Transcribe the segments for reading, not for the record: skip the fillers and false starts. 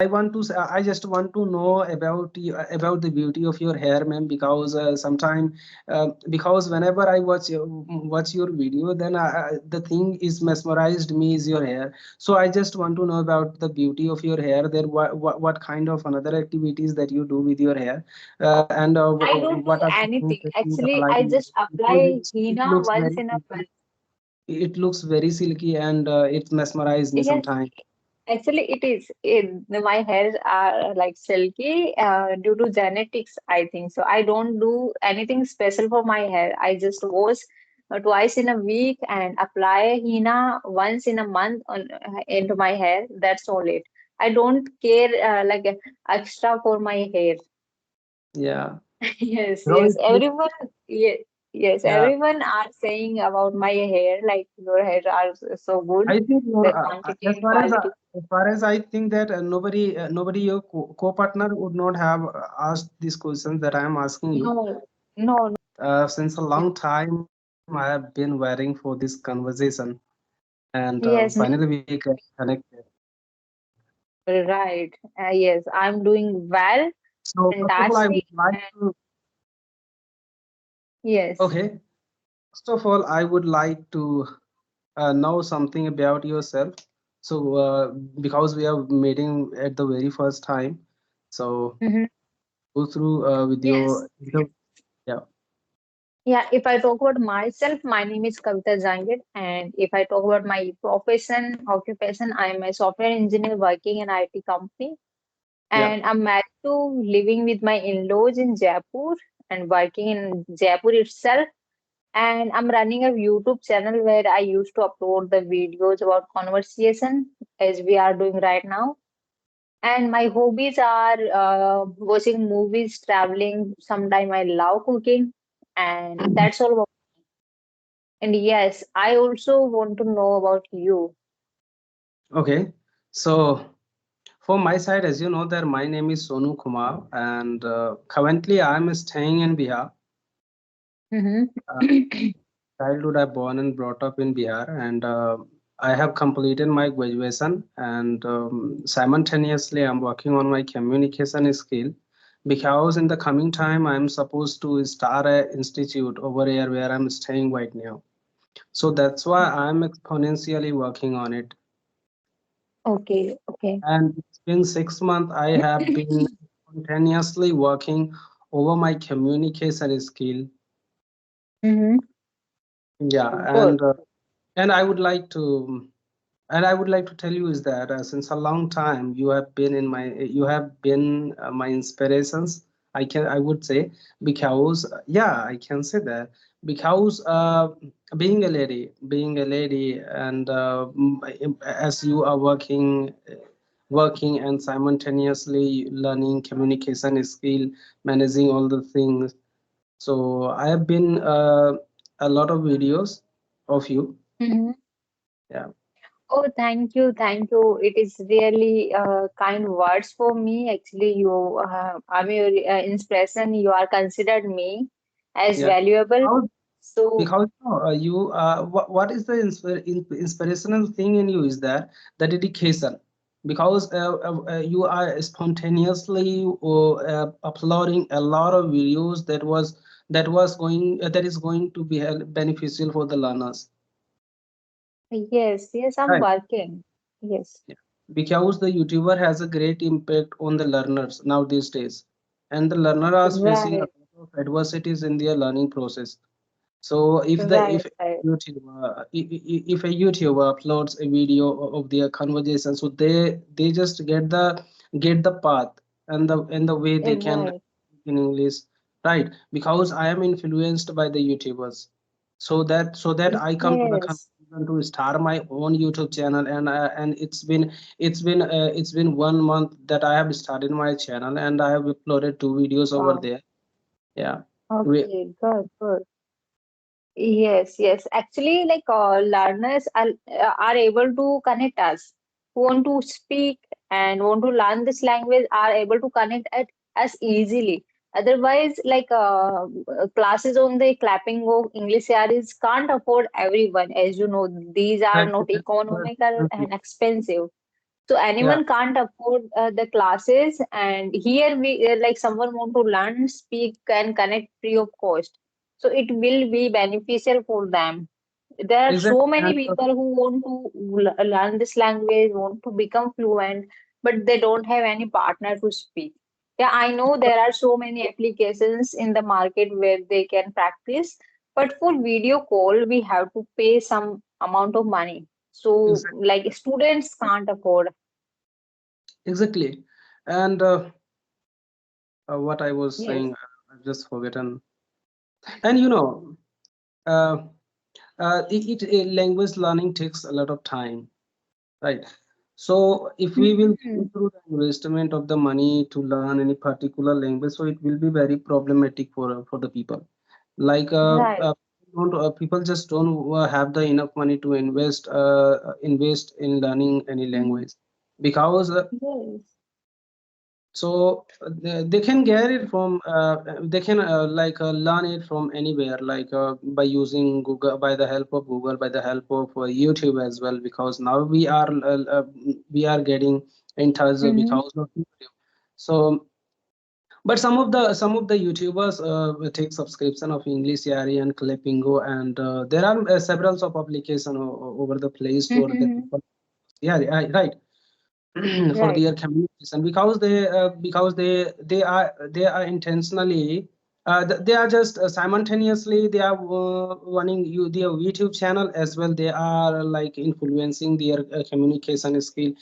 I just want to know about about the beauty of your hair, ma'am, because sometime because whenever I watch your video, then the thing is mesmerized me is your hair. So I just want to know about the beauty of your hair. There, what kind of another activities that you do with your hair, and I don't what do are the things anything. that you Actually, apply? I just Because apply it henna looks once very in a month. it looks very silky and it mesmerized me Yes, sometimes. actually, it is. My hairs are like silky due to genetics, I think. So I don't do anything special for my hair. I just wash twice in a week and apply henna once in a month into my hair. That's all it. I don't care extra for my hair. Yeah. Yes, No, yes. it looks, Everyone, yes, yes. yeah. Everyone are saying about my hair, like your hair are so good, I think the your quantity and quality. as far as I think that nobody your co-partner would not have asked these questions that I am asking you. No, no, Since a long time, I have been waiting for this conversation, and yes, finally we get connected. right. Yes, I'm doing well, So first of all, I would fantastic. like And to yes. okay. First of all, I would like to know something about yourself. So because we are meeting at the very first time, so Mhm. go through with Yes. your yeah. Yeah, if I talk about myself, my name is Kavita Jangir, and if I talk about my profession, occupation, I am a software engineer working in IT company, Yeah. and I'm married to living with my in-laws in Jaipur and working in Jaipur itself. And I'm running a YouTube channel where I used to upload the videos about conversation as we are doing right now. And my hobbies are watching movies, traveling. Sometimes I love cooking, and that's all about. And yes, I also want to know about you. Okay. So for my side, as you know, that my name is Sonu Kumar, and currently I'm staying in Bihar. Mm-hmm. Uh, childhood, I born and brought up in Bihar, and I have completed my graduation, and simultaneously I'm working on my communication skill because in the coming time I'm supposed to start a institute over here where I'm staying right now. So that's why I'm exponentially working on it. Okay, okay. And it's been 6 months I have been continuously working over my communication skill. Mm-hmm. Yeah, Good. and I would like to and I would like to tell you is that since a long time you have been my inspirations. I would say because yeah, I can say that because being a lady, and as you are working and simultaneously learning communication skill, managing all the things. So I have been a lot of videos of you. Mm-hmm. Yeah. Oh, thank you, thank you. It is really kind words for me. Actually, I'm your inspiration. You are considered me as Yeah. valuable. So, Because you what is the inspirational thing in you is that the dedication, because you are spontaneously uploading a lot of videos that is going to be beneficial for the learners, yes, yes, I'm right? working. Yes, Yeah. Because the YouTuber has a great impact on the learners now these days, and the learner are facing a right, lot of adversities in their learning process. So right, if right. if a YouTuber uploads a video of their conversation, so they just get the path and the way they can Right. learn in English, right? Because I am influenced by the YouTubers, so that I come to the Yes. conclusion to start my own YouTube channel, and it's been 1 month that I have started my channel, and I have uploaded 2 videos over Wow. there. Yeah. We, Okay, good, good. Yes, yes. Actually, learners are able to connect us. Who want to speak and want to learn this language are able to connect at us easily. Otherwise, classes on the clapping of English series can't afford everyone. As you know, these are Exactly. not economical and expensive. So Yeah, anyone can't afford the classes, and here we like someone want to learn, speak, and connect free of cost. So it will be beneficial for them. There are so exactly. many And people who want to learn this language, want to become fluent, but they don't have any partner to speak. Yeah, I know there are so many applications in the market where they can practice, but for video call, we have to pay some amount of money. So, exactly, like students can't afford. exactly. And what I was Yes. saying, I've just forgotten. And uh, language learning takes a lot of time, right? So if we will go Mhm. through the investment of the money to learn any particular language, so it will be very problematic for the people. Like Right. people just don't have the enough money to invest in learning any Mhm. language, because Yes. they can get it from they can learn it from anywhere, like by using Google, by the help of Google, by the help of YouTube as well, because now we are getting in touch Mm-hmm. because of YouTube. So but some of the YouTubers take subscription of English Yari and Clepingo, and there are several of application over the Play Store that Mm-hmm. people, yeah, right. For Right. their communication, because they are intentionally they are just simultaneously they are running their YouTube channel as well. They are like influencing their communication skill,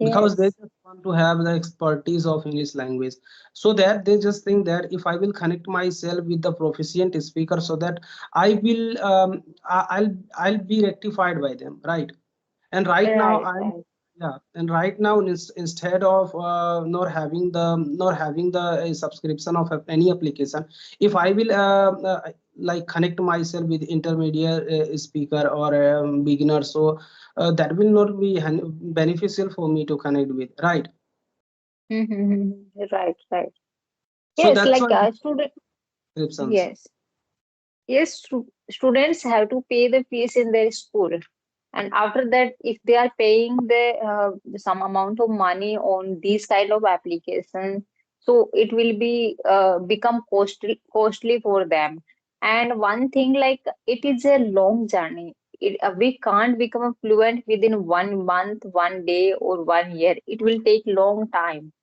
because they Yes. just want to have the expertise of English language, so that they just think that if I will connect myself with the proficient speaker, so that I will I'll be rectified by them, right? And right now Right. I'm, Right. yeah, and right now instead of not having the subscription of any application, if I will like connect myself with intermediate speaker or beginner, so that will not be beneficial for me to connect with, right? Mm-hmm. Right. Right. So Yes. that's Like why student. subscriptions. Yes. Yes. Students have to pay the fees in their school, and after that, if they are paying the some amount of money on these kind of applications, so it will be become costly for them. And one thing, like it is a long journey. We can't become fluent within 1 month, 1 day, or 1 year. It will take long time.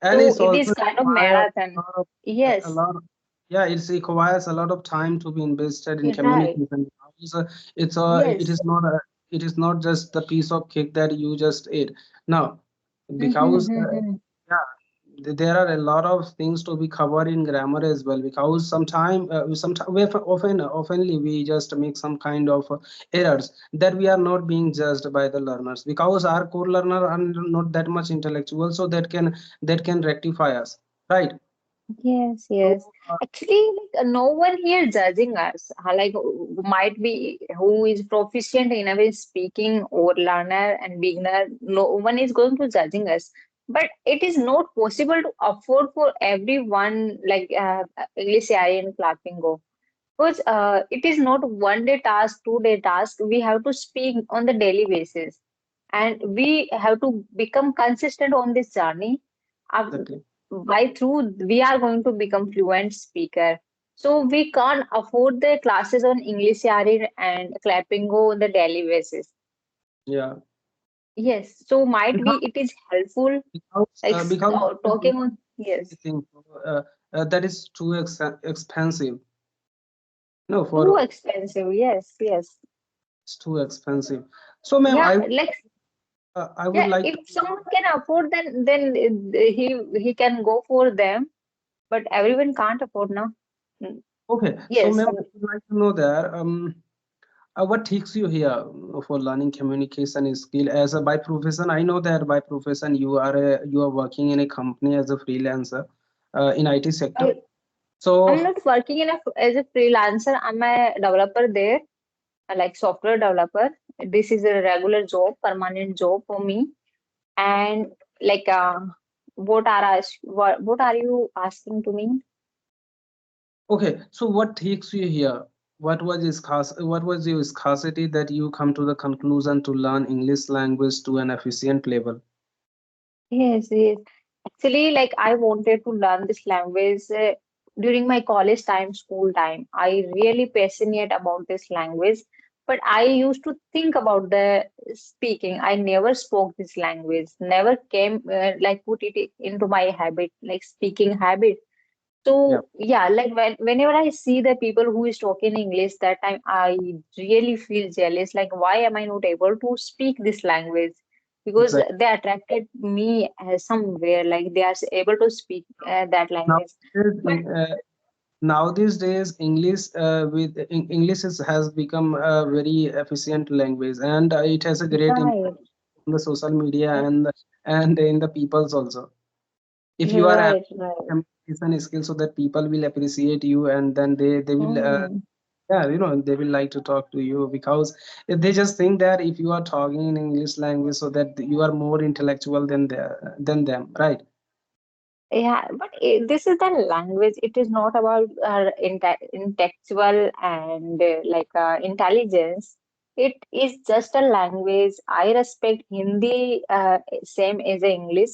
And So it's it also is kind of require a marathon. lot of a Yes, lot of, yeah, it requires a lot of time to be invested in right. communication. It Yes. is not just the piece of cake that you just ate. No, because Mm-hmm. yeah, there are a lot of things to be covered in grammar as well, because sometime we oftenly we just make some kind of errors, that we are not being judged by the learners, because our core learner are not that much intellectual, so that can rectify us, right? Yes, So yes. Actually, like no one here judging us. Like might be who is proficient in a speaking or learner and beginner. No one is going to judging us. But it is not possible to afford for everyone like English and Clappingo. Because it is not 1 day task, 2 day task. We have to speak on the daily basis, and we have to become consistent on this journey. Uh, exactly. by through we are going to become fluent speaker. So we can't afford the classes on English Yari and Clappingo on the daily basis. Yeah, Yes, so might because be it is helpful like because talking on. Yes, anything that is too expensive, no, too for expensive. Yes, yes. it's too expensive. So ma'am, Yeah, I like I would yeah, like to if someone can afford, then he can go for them, but everyone can't afford now. Mm, okay, so yes. ma'am, I would like to know that what takes you here for learning communication skill as a by profession? I know that by profession you are working in a company as a freelancer in IT sector. I I'm So not working as a freelancer. I'm a developer there, like software developer. This is a regular job, permanent job for me. And like, what are you asking to me? okay, so what takes you here? What was your scarcity that you come to the conclusion to learn English language to an efficient level? Yes, yes. Actually, like I wanted to learn this language during my college time, school time. I really passionate about this language, but I used to think about the speaking. I never spoke this language, never came like put it into my habit, like speaking habit. Yeah, So yeah, like whenever I see the people who is talking English, that time I really feel jealous. Like, why am I not able to speak this language? Because exactly. they attracted me somewhere, like they are able to speak that Now, language. But now these days, English English has become a very efficient language, and it has a great right, impact on the social media and in the peoples also. If you are right, having right. communication skills, so that people will appreciate you, and then they will Hmm. yeah, they will like to talk to you, because if they just think that if you are talking in English language, so that you are more intellectual than them, right? Yeah, but this is the language. It is not about intellectual and intelligence. It is just a language. I respect Hindi same as English,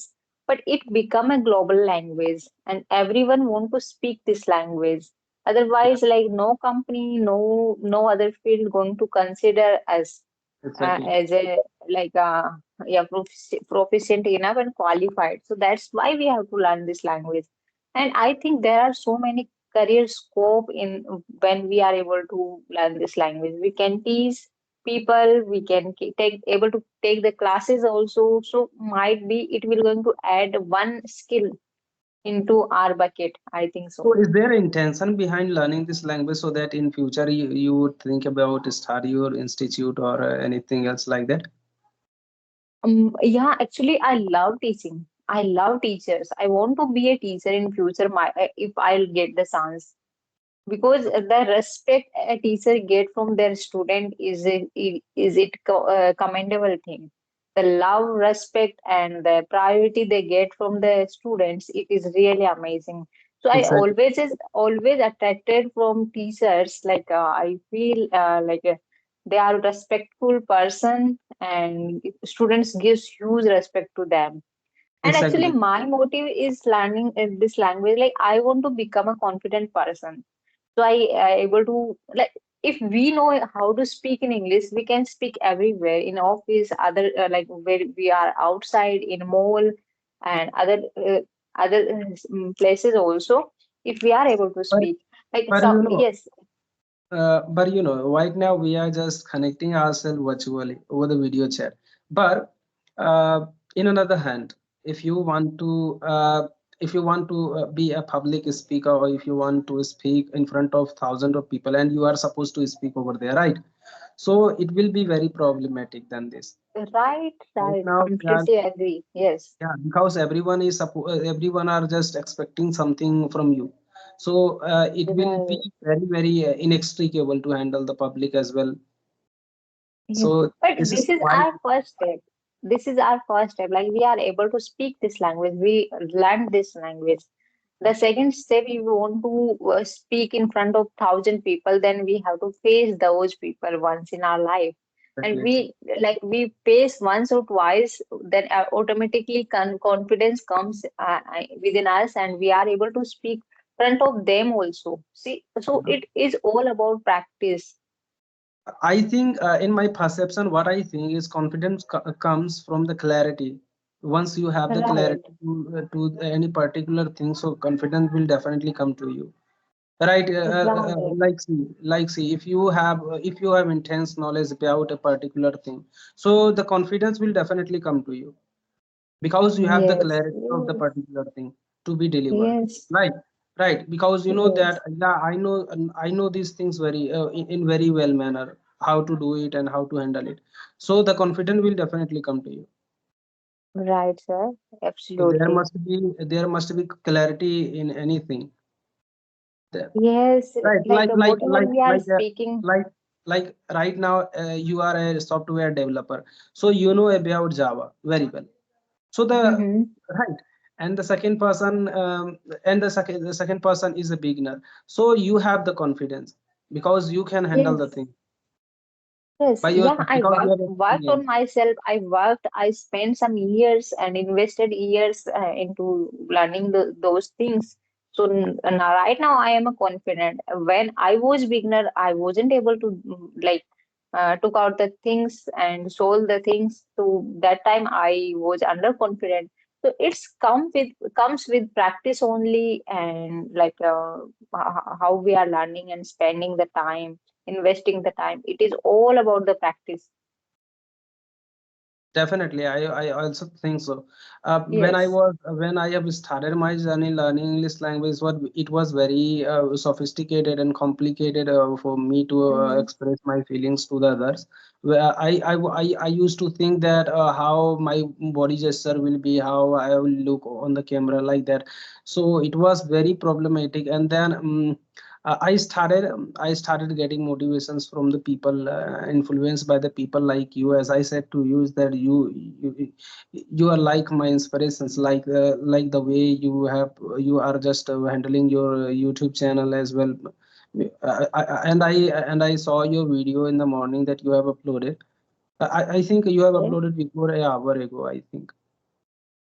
but it become a global language, and everyone want to speak this language. Yeah, Otherwise, like no company, no other field going to consider us exactly. as a like yeah proficient enough and qualified, so that's why we have to learn this language. And I think there are so many career scope in when we are able to learn this language. We can teach people, we can take able to take the classes also, so might be it will going to add one skill into our bucket, I think so. So is there intention behind learning this language, so that in future you would think about study your institute or anything else like that? Yeah, actually, I love teaching. I love teachers. I want to be a teacher in future. If I'll get the chance, because the respect a teacher get from their student is commendable thing. The love, respect, and the priority they get from the students, it is really amazing. So I Exactly. always attracted from teachers. Like I feel they are respectful person, and students gives huge respect to them. And actually, Exactly. my motive is learning this language. Like I want to become a confident person, so I able to like if we know how to speak in English, we can speak everywhere in office, other like where we are outside in mall and other places also. If we are able to But speak, like but so, yes, right now we are just connecting ourselves virtually over the video chat. But uh, in another hand, if you want to be a public speaker, or if you want to speak in front of thousands of people, and you are supposed to speak over there, right? So it will be very problematic than this. right, Right right, now, we are, completely agree. Yes, yeah, because everyone are just expecting something from you. So it will be right. very inextricable to handle the public as well. Yes, So but this is this is why. our first step. This is our first step. Like we are able to speak this language. We learn this language. The second step, if we want to speak in front of 1,000 people, then we have to face those people once in our life. And Exactly, exactly. we face once or twice, then automatically confidence comes within us, and we are able to speak front of them also. See, so Mhm. it is all about practice. I think, in my perception, what I think is confidence comes from the clarity. Once you have the Right, clarity to any particular thing, so confidence will definitely come to you. Right, right. like see, if you have intense knowledge about a particular thing, so the confidence will definitely come to you, because you have the Yes, clarity of the yes, particular thing to be delivered, yes, right? Right, because you know yes. that, yeah, I know these things very in very well manner, how to do it and how to handle it, so the confidence will definitely come to you. Right, sir. So there Absolutely. must be there must be clarity in anything there. Yes, Right, like whatever we are speaking. like right now, you are a software developer, so you know about Java very well. So Mm-hmm. right, and the second person is a beginner. So you have the confidence, because you can handle the Yes, thing. Yes, by your yeah, I because you have worked on experience. myself. I spent some years and invested years into learning those things. So now, right now, I am a confident. When I was beginner, I wasn't able to took out the things and solve the things. So that time I was underconfident. So comes with practice only, and how we are learning and spending the time, investing the time. It is all about the practice. Definitely, I also think so. Yes. When I have started my journey learning English language, what it was very sophisticated and complicated for me to Mm-hmm. express my feelings to the others. Where I used to think that how my body gesture will be, how I will look on the camera like that. So it was very problematic. And then I started getting motivations from the people, influenced by the people like you. As I said to you, is that you are like my inspirations, like the way you are just handling your YouTube channel as well. And I saw your video in the morning that you have uploaded. I think you have Okay. uploaded before an hour ago, I think.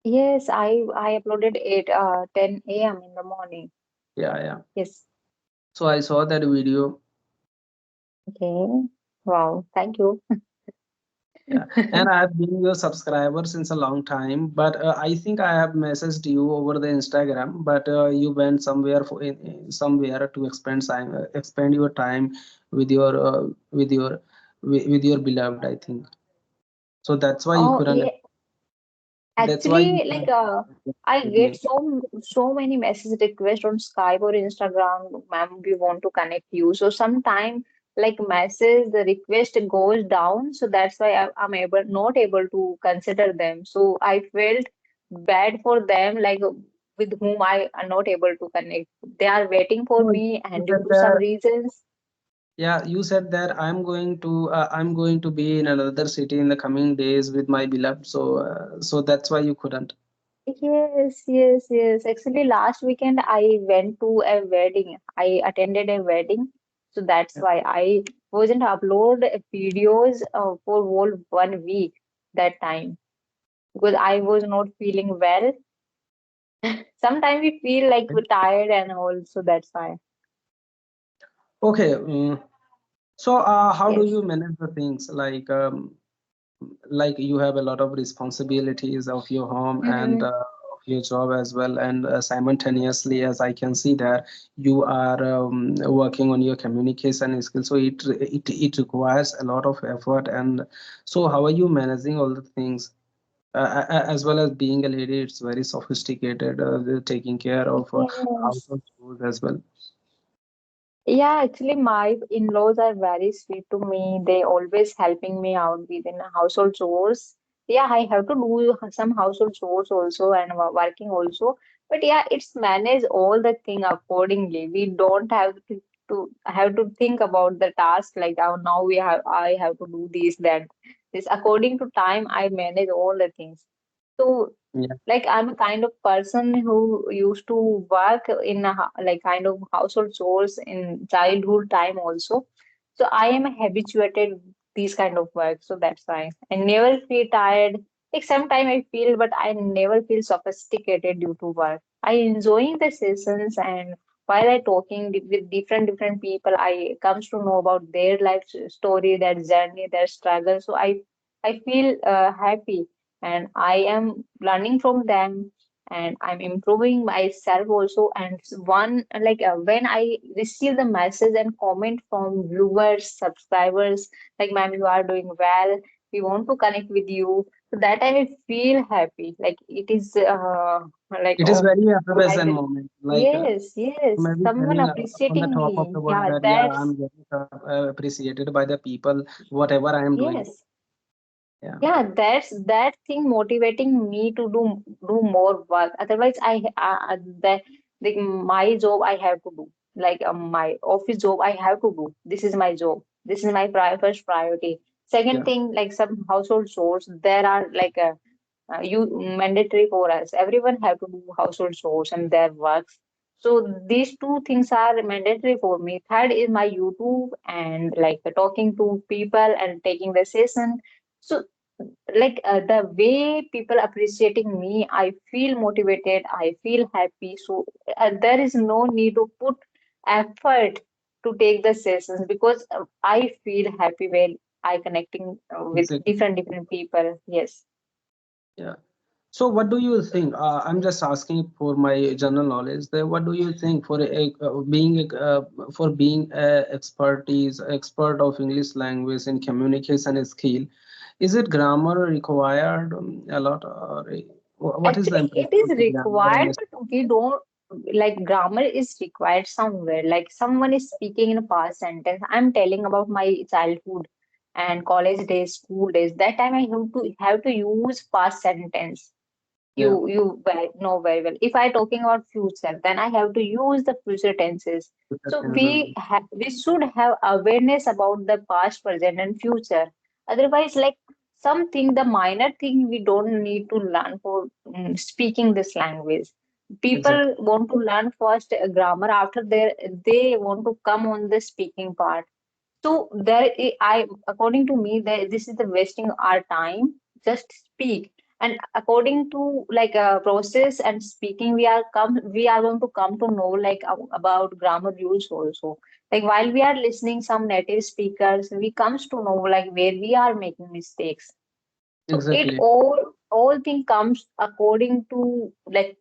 Yes, I uploaded it 10 a.m. in the morning. Yeah, yeah. Yes. So I saw that video. Okay. Wow. Thank you. Yeah, and I have been your subscriber since a long time, but I think I have messaged you over the Instagram, but you went somewhere somewhere to expand your time with your with your beloved, I think. So that's why you Oh, couldn't. yeah. That's why you Actually, couldn't I with get me. so many message requests on Skype or Instagram, ma'am, we want to connect you. So sometime message the request goes down, so that's why I'm able not able to consider them. So I felt bad for them, with whom I am not able to connect. They are waiting for No, me, you and due said to some that. reasons, Yeah, you said that I'm going to be in another city in the coming days with my beloved. So so that's why you couldn't. yes, yes, yes. Actually, last weekend I went to a wedding. I attended a wedding, so that's Yeah. why I wasn't upload videos for whole 1 week that time because I was not feeling well. Sometimes we feel like we're tired, and also that's why. Okay. So, how do Yes. you manage the things like you have a lot of responsibilities of your home and Mm-hmm. of your job as well, and simultaneously, as I can see that you are working on your communication skills, so it requires a lot of effort. And so, how are you managing all the things? As well as being a lady, it's very sophisticated, taking care of Yes. household chores as well. Yeah, actually, my in-laws are very sweet to me. They always helping me out within household chores. Yeah, I have to do some household chores also and working also. But yeah, it's manage all the thing accordingly. We don't have to think about the task like, oh, now we have I have to do this, that. This according to time I manage all the things. So Yeah. I'm a kind of person who used to work in kind of household chores in childhood time also. So I am habituated these kind of work. So that's why I never feel tired. Like sometimes I feel, but I never feel sophisticated due to work. I enjoying the sessions, and while I talking with different people, I comes to know about their life story, their journey, their struggle. So I feel happy, and I am learning from them, and I'm improving myself also. And when I receive the message and comment from viewers, subscribers, like, ma'am, you are doing well, we want to connect with you. So that time I feel happy. Like it is It is oh, very I effervescent will. moment. Like Yes, yes. maybe Someone telling on the appreciating top of me. the world Yeah, that yeah, that's I'm getting appreciated by the people, whatever I am doing. yes. Yeah. Yeah, that's that thing motivating me to do more work. Otherwise, my job I have to do. My office job I have to do. This is my job. This is my first priority. Second Yeah. thing, like some household chores, there are you mandatory for us. Everyone have to do household chores and their works. So these two things are mandatory for me. Third is my YouTube and like talking to people and taking the session. So like the way people appreciating me, I feel motivated, I feel happy. So there is no need to put effort to take the sessions because I feel happy when I connecting with Exactly. different people. Yes. Yeah. So what do you think? I'm just asking for my general knowledge. That what do you think for being a expert of English language and communication skill? Is it grammar required a lot, or what is the Actually, it importance is of the grammar required, and but we don't like grammar is required somewhere. Like someone is speaking in a past sentence. I'm telling about my childhood and college days, school days. That time I have to use past sentence. yeah, Know very well. If I talking about future, then I have to use the future tenses. So we should have awareness about the past, present, and future. Otherwise, like something, the minor thing we don't need to learn for speaking this language. exactly, People want to learn first grammar after they want to come on the speaking part. So according to me, this is the wasting our time. Just speak, and according to like a process and speaking, we are going to come to know like about grammar rules also. Like while we are listening some native speakers, we comes to know like where we are making mistakes. So it exactly. all thing comes according to like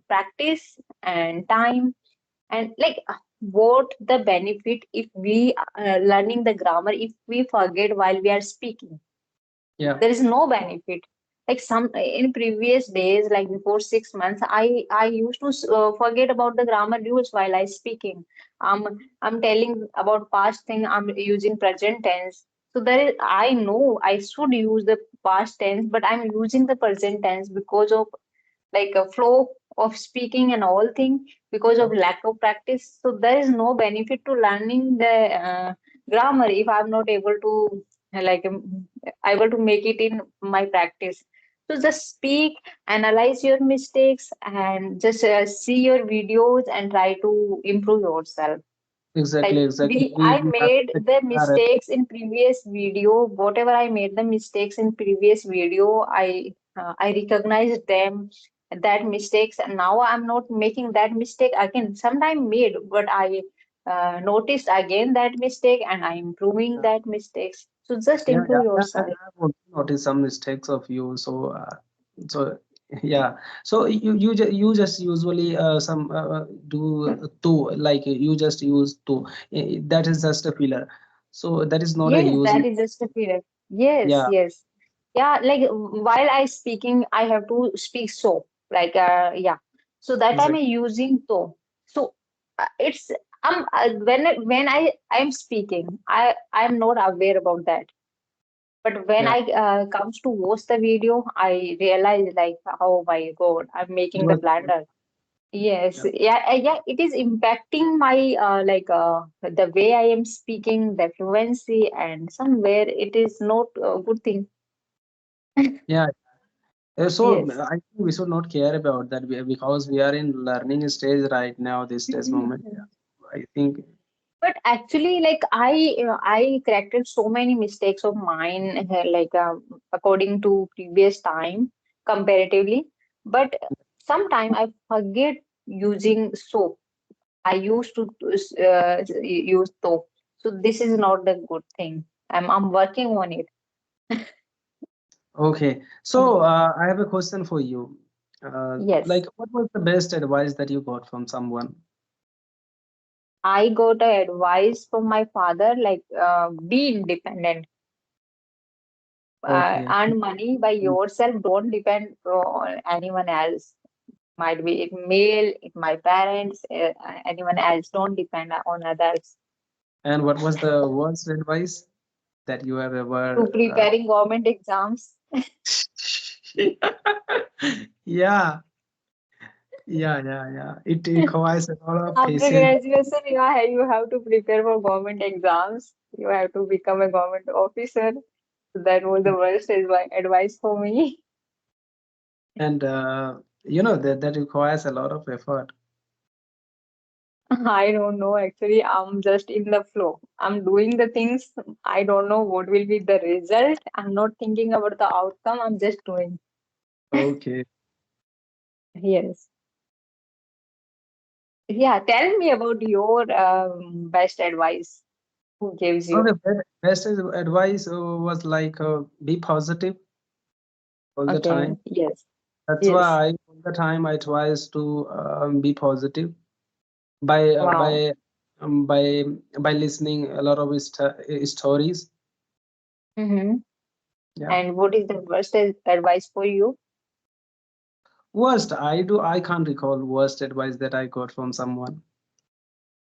practice and time and like what the benefit if we learning the grammar if we forget while we are speaking. Yeah, There is no benefit. Like some in previous days, like before 6 months, I used to forget about the grammar rules while I speaking. I'm telling about past thing, I'm using present tense. So there is, I know I should use the past tense, but I'm using the present tense because of like a flow of speaking and all thing, because yeah, of lack of practice. So there is no benefit to learning the grammar if I'm not able to like able to make it in my practice. So just speak, analyze your mistakes, and just see your videos and try to improve yourself. exactly, Like exactly. I We have made to the are mistakes in previous video. Whatever I made the mistakes in previous video, I recognized them that mistakes, and now I'm not making that mistake again. Sometime made, but I noticed again that mistake, and I'm improving that mistakes. So just yeah, yeah. improve yourself. I've also noticed some mistakes of you. So yeah. So you just usually do two, like you just use two. That is just a filler. So that is not a Yes, use. that is just a period. Yes, Yeah, yes. Yeah, like while I speaking, I have to speak so. Like yeah. So that time I exactly. using to. So it's when I'm speaking, I'm not aware about that. But when Yeah. I comes to watch the video, I realize like, oh my God, I'm It making the was. blunder. Yes, Yeah. yeah, yeah, it is impacting my like the way I am speaking, the fluency, and somewhere it is not a good thing. Yeah. So Yes. I think we should not care about that because we are in learning stage right now, this stage moment. Mhm. I think, But actually, like I corrected so many mistakes of mine, like according to previous time comparatively. But sometime I forget using soap. I used to use soap. So this is not the good thing. I'm working on it. okay. So I have a question for you. Yes, Like, what was the best advice that you got from someone? I got a advice from my father like be independent, Okay. earn money by yourself. Don't depend on anyone else. Might be it male, it my parents, anyone else. Don't depend on others. And what was the worst advice that you have To ever? preparing government exams. Yeah, yeah. It requires a lot of After patience. graduation, you have to prepare for government exams. You have to become a government officer. So that was the worst advice for me. And you know that requires a lot of effort. I don't know. Actually, I'm just in the flow. I'm doing the things. I don't know what will be the result. I'm not thinking about the outcome. I'm just doing. Okay. Yes. Yeah. Tell me about your best advice. Who gives you? Okay. Advice was like be positive all the Okay. time. Yes. That's Yes. why all the time I tries to be positive by uh, Wow. by by listening a lot of stories. Mm-hmm. Yeah. And what is the worst advice for you? I can't recall worst advice that I got from someone.